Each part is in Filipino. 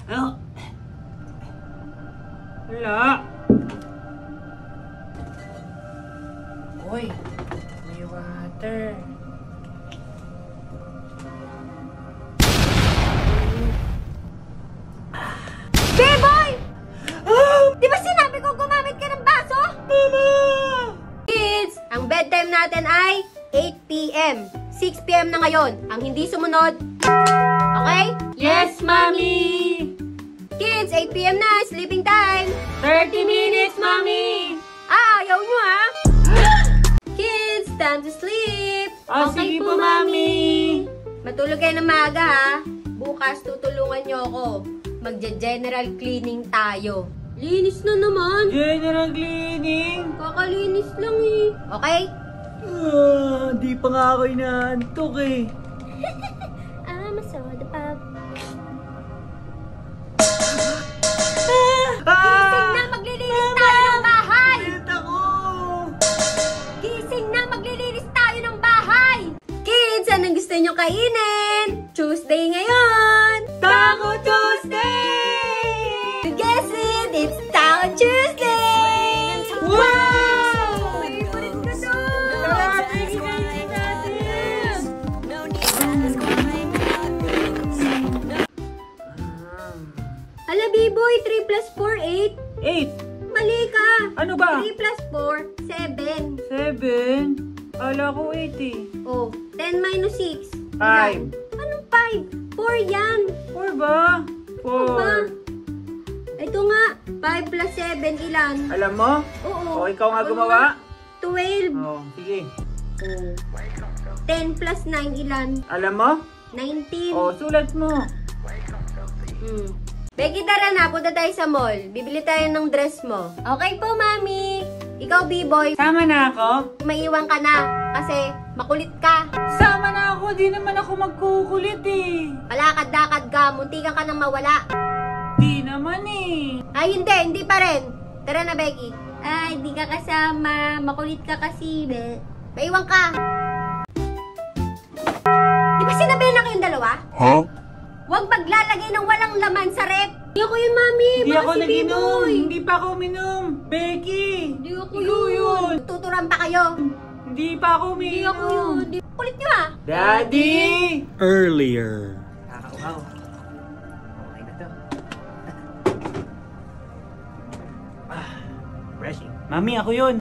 Oh. Wala. Uy, may water. Beboy! Oh! Di ba sinabi ko gumamit ka ng baso? Mama! Kids, ang bedtime natin ay 8 p.m. 6 p.m. na ngayon. Ang hindi sumunod. Okay? Yes, Mommy! Kids, 8 p.m. na. Sleeping time. 30 minutes, Mommy! Ayaw nyo ha? Kids, time to sleep. Sige po, Mommy! Matulog kayo ng maaga ha. Bukas tutulungan nyo ako. Magja-general cleaning tayo. Linis na naman. General cleaning? Kakalinis lang eh. Okay? Di pa nga ako inaantok eh. Masoda pa. Gising na, maglilinis tayo ng bahay! Ulit ako! Gising na, maglilinis tayo ng bahay! Kids, anong gusto nyo kainin? Tuesday ngayon! Taco Tuesday! To guess it, it's Taco Tuesday! Wow! Favorite ko to! Hala, B-boy, 3 plus 4, 8. 8. Mali ka! Ano ba? 3 plus 4, 7. 7. Ala ko 8 eh. Oh, 10 minus 6. 5. Anong 5? 4 yan. 4 ba? Ano ba? 4. Ito nga, 5 plus 7, ilan? Alam mo? Oo. O, ikaw nga gumawa? 12. Oh, sige. 10 plus 9, ilan? Alam mo? 19. O, sulat mo. Becky, tara na. Punta tayo sa mall. Bibili tayo ng dress mo. Okay po, Mami. Ikaw, B-boy. Sama na ako? Maiwan ka na. Kasi makulit ka. Sama na ako. Di naman ako magkukulit eh. Palakad-lakad ka. Muntikan ka nang mawala. Di naman eh. Ay, hindi. Hindi pa rin. Tara na, Becky. Ay, di ka kasama. Makulit ka kasi, be. Maiwan ka. Di ba sinabihan na kayong dalawa? Huh? Huwag maglalagay ng walang laman sa rep. Hindi ako yun, Mami. Hindi Baka ako si naginom. B-boy. Hindi pa ako uminom. Becky. Hindi ako Ikaw yun. Tuturan pa kayo. Hindi pa ako Hindi uminom. ako yun. Kulit nyo ah. Daddy! Earlier. Wow. Okay na to. Brushing. Mami, ako yun.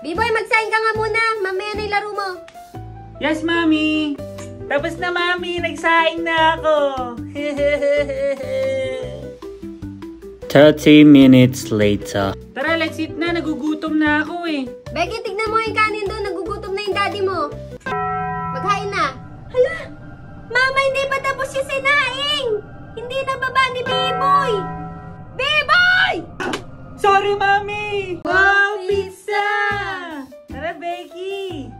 B-boy, mag-sign ka nga muna. Mamaya na yung laro mo. Yes, Mami. Tapos na, Mami. Nagsaing na ako. 30 minutes later. Tara, let's eat na. Nagugutom na ako eh. Becky, tignan mo yung kanin doon. Nagugutom na yung daddy mo. Maghain na. Hala! Mama, hindi pa tapos yung sinaing! Hindi na baba ni B-boy! B-boy! Sorry, Mami! Wow, pizza! Tara, Becky!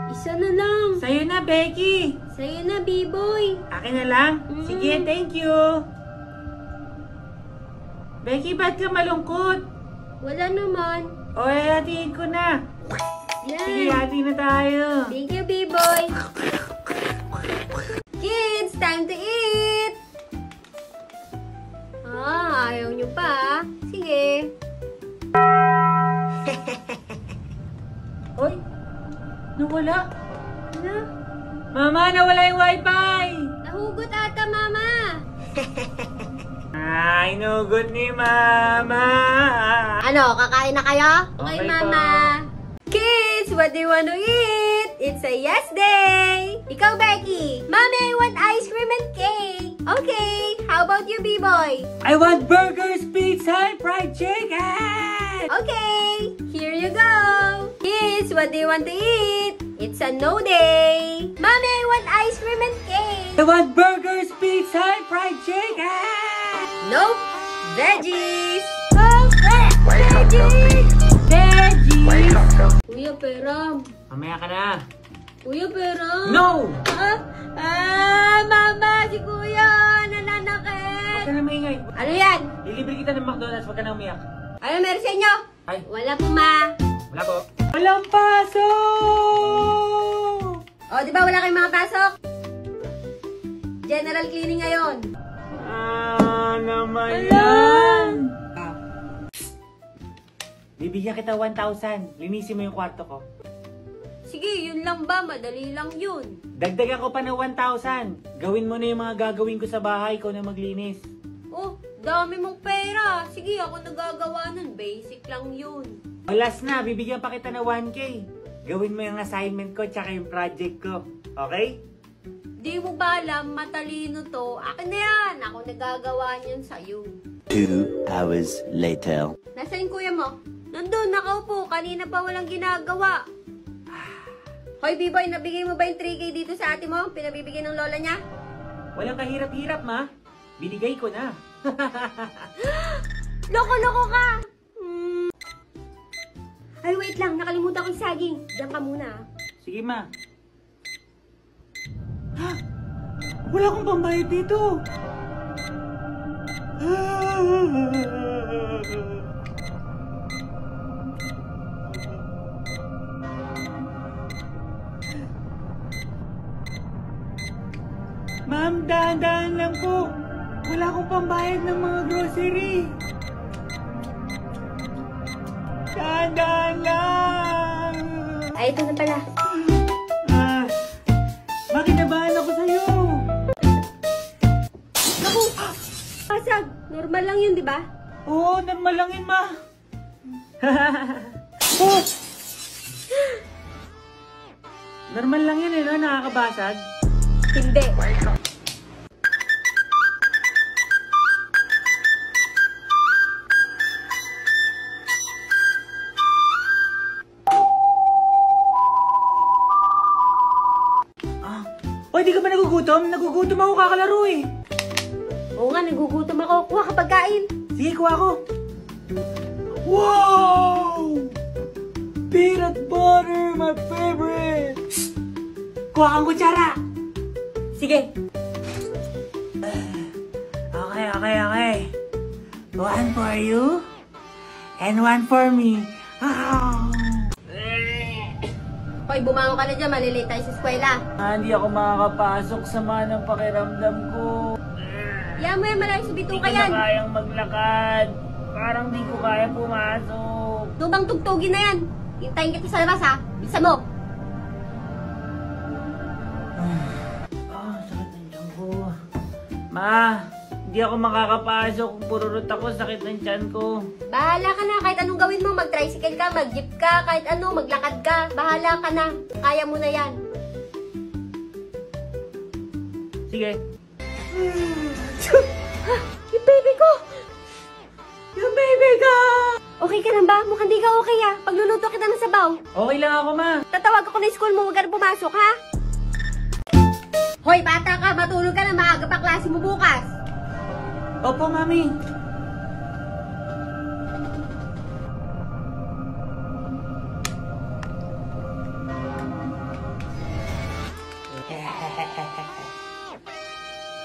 Isa na lang. Sa'yo na, Becky! Sa'yo na, B-boy. Akin na lang? Sige, thank you! Becky, ba't ka malungkot? Wala naman. O, hatiin ko na. Sige, Yan. hati na tayo. Thank you, B-boy. Kids, time to eat! Ayaw nyo pa. Sige. Hoy, nawala. Ano? Mama, nawala yung wifi! Nahugot ata, Mama. Ay, nugot ni Mama! Ano, kakain na kayo? Okay, Mama. Kids, what do you want to eat? It's a yes day. Ikaw, Becky. Mommy, I want ice cream and cake. Okay, how about you, B-boy? I want burgers, pizza, and fried chicken! Okay, here you go. Kids, what do you want to eat? It's a no day. Mommy, I want ice cream and cake. I want burgers, pizza, and fried chicken! Nope, veggies. Veggies. Veggies! Kuya, Peram. Mamaya ka na. Kuya, Peram. No! Mama, si Kuya, nananakit. Huwag ka na maingay. Ano yan? Lilibre kita ng McDonald's, huwag ka na umiyak. Ano meron sa inyo? Ay. Wala po, Ma. Wala po. Walang pasok! O, di ba wala kayong mga pasok? General cleaning ngayon. Naman yan! Bibigyan kita 1,000. Linisin mo yung kwarto ko. Sige, yun lang ba? Madali lang yun. Dagdagan ko pa ng 1,000. Gawin mo na yung mga gagawin ko sa bahay, ikaw na maglinis. Oh, dami mong pera. Sige, ako nagagawa nun. Basic lang yun. O last na, bibigyan pa kita ng 1K. Gawin mo yung assignment ko tsaka yung project ko. Okay? Di mo ba alam, matalino to? Akin na yan. Ako nagagawa niyan sa'yo. 2 hours later. Nasaan kuya mo? Nandun, nakaupo. Kanina pa walang ginagawa. Hoy, B-boy, nabigay mo ba yung 3K dito sa ate mo? Pinabibigay ng lola niya? Walang kahirap-hirap, ma. Binigay ko na. Loko-loko ka! Ay, wait lang. Nakalimutan ko yung saging. Diyan ka muna. Sige, ma. Ha? Wala akong pambayad dito. Ma'am, dahan-dahan lang po. Wala akong pambayad ng mga grocery. Dahan-dahan lang. Ay, ito na pala. Makinabahan ako sa'yo. Naku! Pasag! Normal lang yun, di ba? Oo, normal lang yun, ma. Oh! Normal lang yun, no? Nakakabasag. Hindi. Oy, di ka ba nagugutom? Nagugutom ako kakalaro eh. Oo nga, nagugutom ako. Kuha ka pagkain. Sige, kuha ko. Wow! Peanut butter, my favorite! Kuha kang kutsara. Sige. Okay. One for you, and one for me. Oh. Hoy, bumangon ka na dyan. Malilate tayo sa eskwela. Hindi ako makakapasok, sama ng pakiramdam ko. Yan mo yan, malayo sa Hindi bituka ko na yan. kayang maglakad. Parang di ko kaya pumasok. Lubang tugtugin na yan. Hintayin kita sa labas, ha? Bisa mo. Sakit ng tiyan ko. Ma, hindi ako makakapasok kung pururot ako. Sakit ng tiyan ko. Bahala ka na. Kahit anong gawin mo, mag-tricycle ka, mag-jeep ka, kahit ano, maglakad ka. Bahala ka na. Kaya mo na yan. Sige. Ha? Yung baby ko! Yung baby ko! Okay ka lang ba? Mukhang di ka okay, ha? Pagluluto kita ng sabaw. Okay lang ako, ma. Tatawag ako na school mo, huwag ka na pumasok, ha? Hoy, bata ka, matulog ka na, maaga pa klase mo bukas. Opo, mami.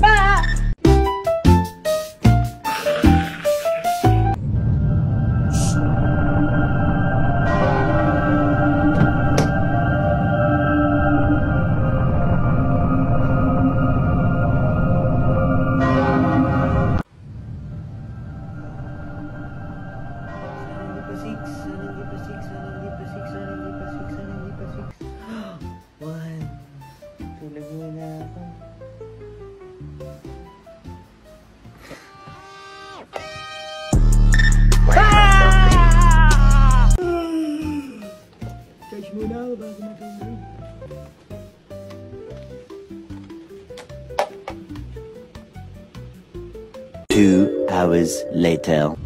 Pa! 2 hours later.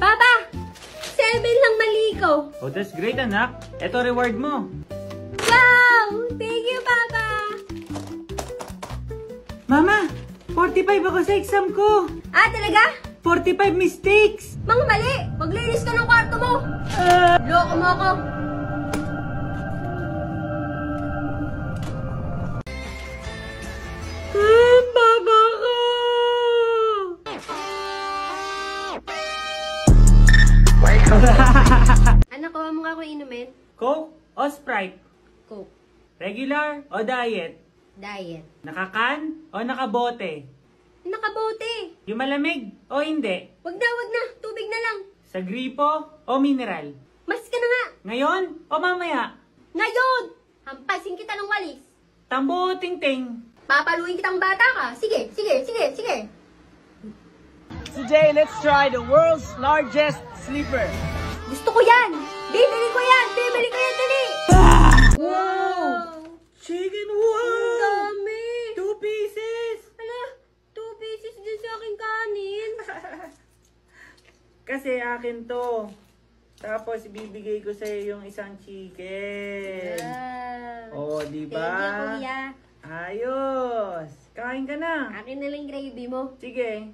Papa! 7 lang mali ko. Oh, that's great, anak. Ito reward mo. Wow! Thank you, Papa! Mama, 45 ako sa exam ko. Ah, talaga? 45 mistakes. Mga mali! Wag Maglinis ka ng kwarto mo! Loko mo ako! Baba ka! Anak, kuha mo nga ako inumin. Coke o Sprite? Coke. Regular o diet? Diet. Nakakan o nakabote? Nakabote. Yung malamig o hindi? Wag na. Tubig na lang. Sa gripo o mineral? Mas ka na nga. Ngayon o mamaya? Ngayon! Hampasin kita ng walis. Tambo o tingting? Papaluin kitang bata ka. Sige. Today, let's try the world's largest sleeper. Gusto ko yan. Bibili ko yan, dali. Wow! Chicken, Ang wow! dami. 2 pieces! Hala, 2 pieces din sa aking kanin. Kasi akin to. Tapos ibibigay ko sa iyo yung isang chicken. Oh, di ba? Thank you, kuya. Ayos. Kain ka na. Akin na lang yung gravy mo. Sige.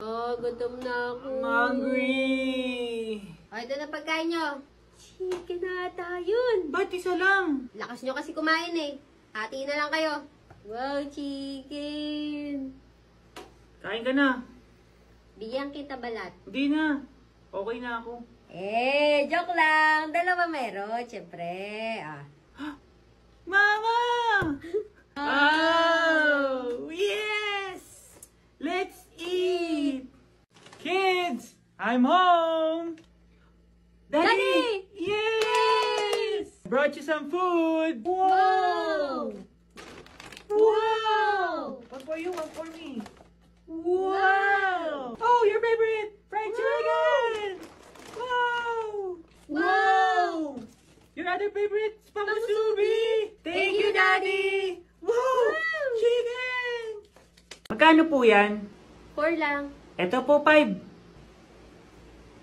Oh, gutom na ako. I'm hungry. Oh, ito na pagkain nyo. Chicken ata yun. Ba't isa lang? Lakas nyo kasi kumain eh. Hati na lang kayo. Wow, chicken. Kain ka na. Bigyan kita balat. Hindi na. Okay na ako. Joke lang. Dalawa meron, syempre. Mama! Oh, yes! Let's eat! Kids, I'm home! Daddy! Yes! Brought you some food! Wow! Wow! One for you, one for me. Wow! Oh, your favorite! Fried chicken! Wow! Wow! Your other favorite? Pamusubi! Thank you, Daddy! Wow! Chicken! Magkano po yan? 4 lang. Ito po, 5.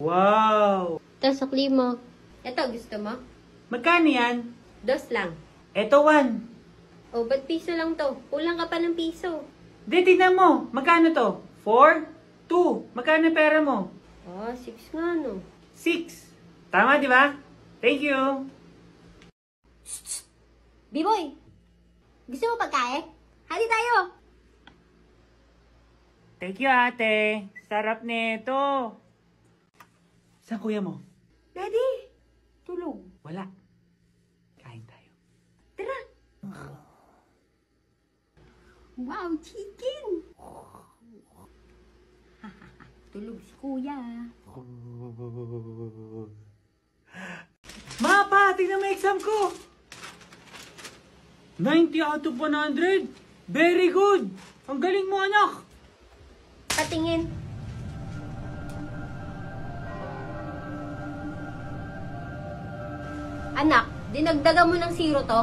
Wow! Tapos sukli mo. Ito, gusto mo? Magkano yan? 2 lang. Ito, 1. Oh, ba't piso lang to? Kulang ka pa ng piso. Di, tignan mo. Magkano to? 4? 2. Magkano pera mo? 6 nga no. 6. Tama, di ba? Thank you. B-boy! Gusto mo pagkain? Hali tayo! Thank you, ate. Sarap nito. Saan kuya mo? Daddy! Tulog. Wala. Kain tayo. Tara! Wow, chicken! Tulog si kuya. Mapa, tingnan mo yung exam ko. 90 out of 100. Very good. Ang galing mo, anak. Patingin. Anak, dinagdagan mo ng 0 to?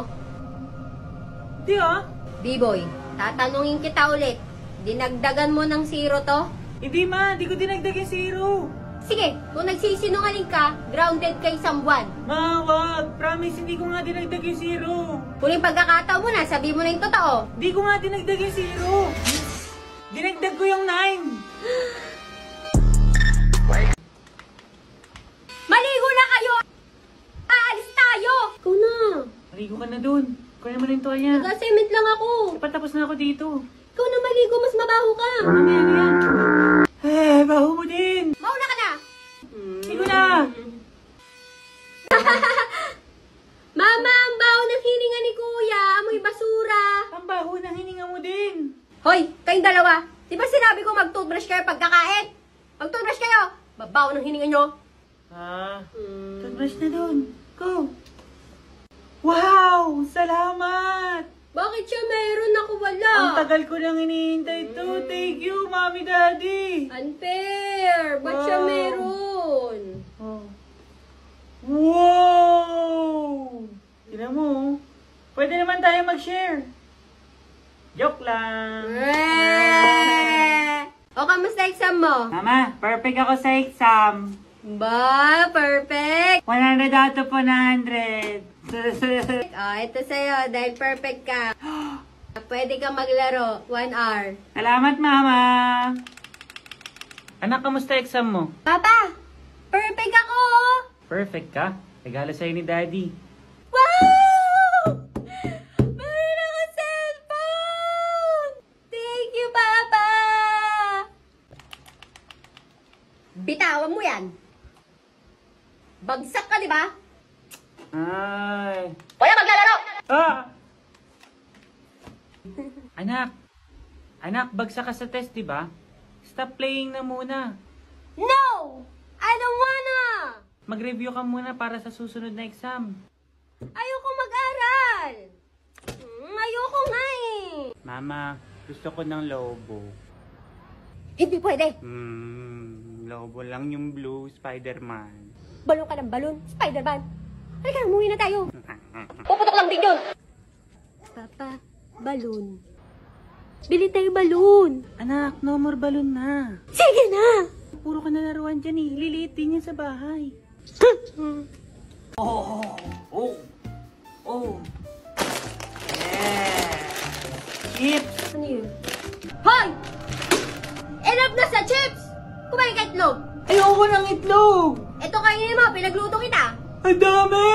Di ah. B-boy, tatanungin kita ulit. Dinagdagan mo ng 0 to? Hindi ma, di ko dinagdag yung 0. Sige, kung nagsisinungaling ka, grounded ka isang buwan. Ma, wag. Promise, hindi ko nga dinagdag yung 0. Huling pagkakataon mo na, sabi mo na yung totoo. Di ko nga dinagdag yung 0. Dinagdag ko yung 9. Maligo na kayo! Aalis tayo! Ikaw na. Maligo ka na dun. Kuya naman yung toalya. Nag-assignment lang ako. Patapos na ako dito. Ikaw na maligo, mas mabaho ka. Mamaya na yan. Baho mo din. Mauna ka na! Ligo na. Mama, ang baho ng hininga ni Kuya. Amoy basura. Ang baho ng hininga mo din. Hoy, kayong dalawa. Di ba sinabi ko mag-toothbrush kayo pagkakain? Mag-toothbrush kayo. Babaho ng hininga nyo. Toothbrush na dun. Go. Wow! Salamat! Bakit siya meron ako wala? Ang tagal ko lang hinihintay to. Thank you, Mommy, Daddy. Unfair. Ba't siya Wow. meron? Wow! Tignan mo. Oh. Pwede naman tayo mag-share. Joke lang. O, kamusta exam mo? Mama, perfect ako sa exam. Ba, perfect. 100 out of 100. Ito sa'yo, dahil perfect ka. Pwede ka maglaro, 1 hour. Salamat, Mama. Anak, kamusta exam mo? Papa, Perfect ako! Perfect ka? Regalo sa'yo ni Daddy. Wow! Meron ako cellphone! Thank you, Papa! Bitawan mo yan. Bagsak ka, di ba? Ay. Wala maglalaro! Ah! Anak, bagsak ka sa test, di ba? Stop playing na muna. No! I don't wanna! Mag-review ka muna para sa susunod na exam. Ayoko mag-aral! Ayoko nga eh! Mama, gusto ko ng lobo. Hindi pwede! Lobo lang yung blue Spider-Man. Balon ka ng balon, Spider-Man! Halika na, umuwi na tayo! Puputok lang din yun! Papa, balon. Bili tayo balon! Anak, no more balloon na. Sige na! Puro ka na laruan dyan eh. Liliit din yan sa bahay. Oh. Yeah. Chips. Ano yun? Hoy! Enough na sa chips! Kumain ka itlog! Ayoko ng itlog. Ito kainin mo, pinagluto kita! Ang dami!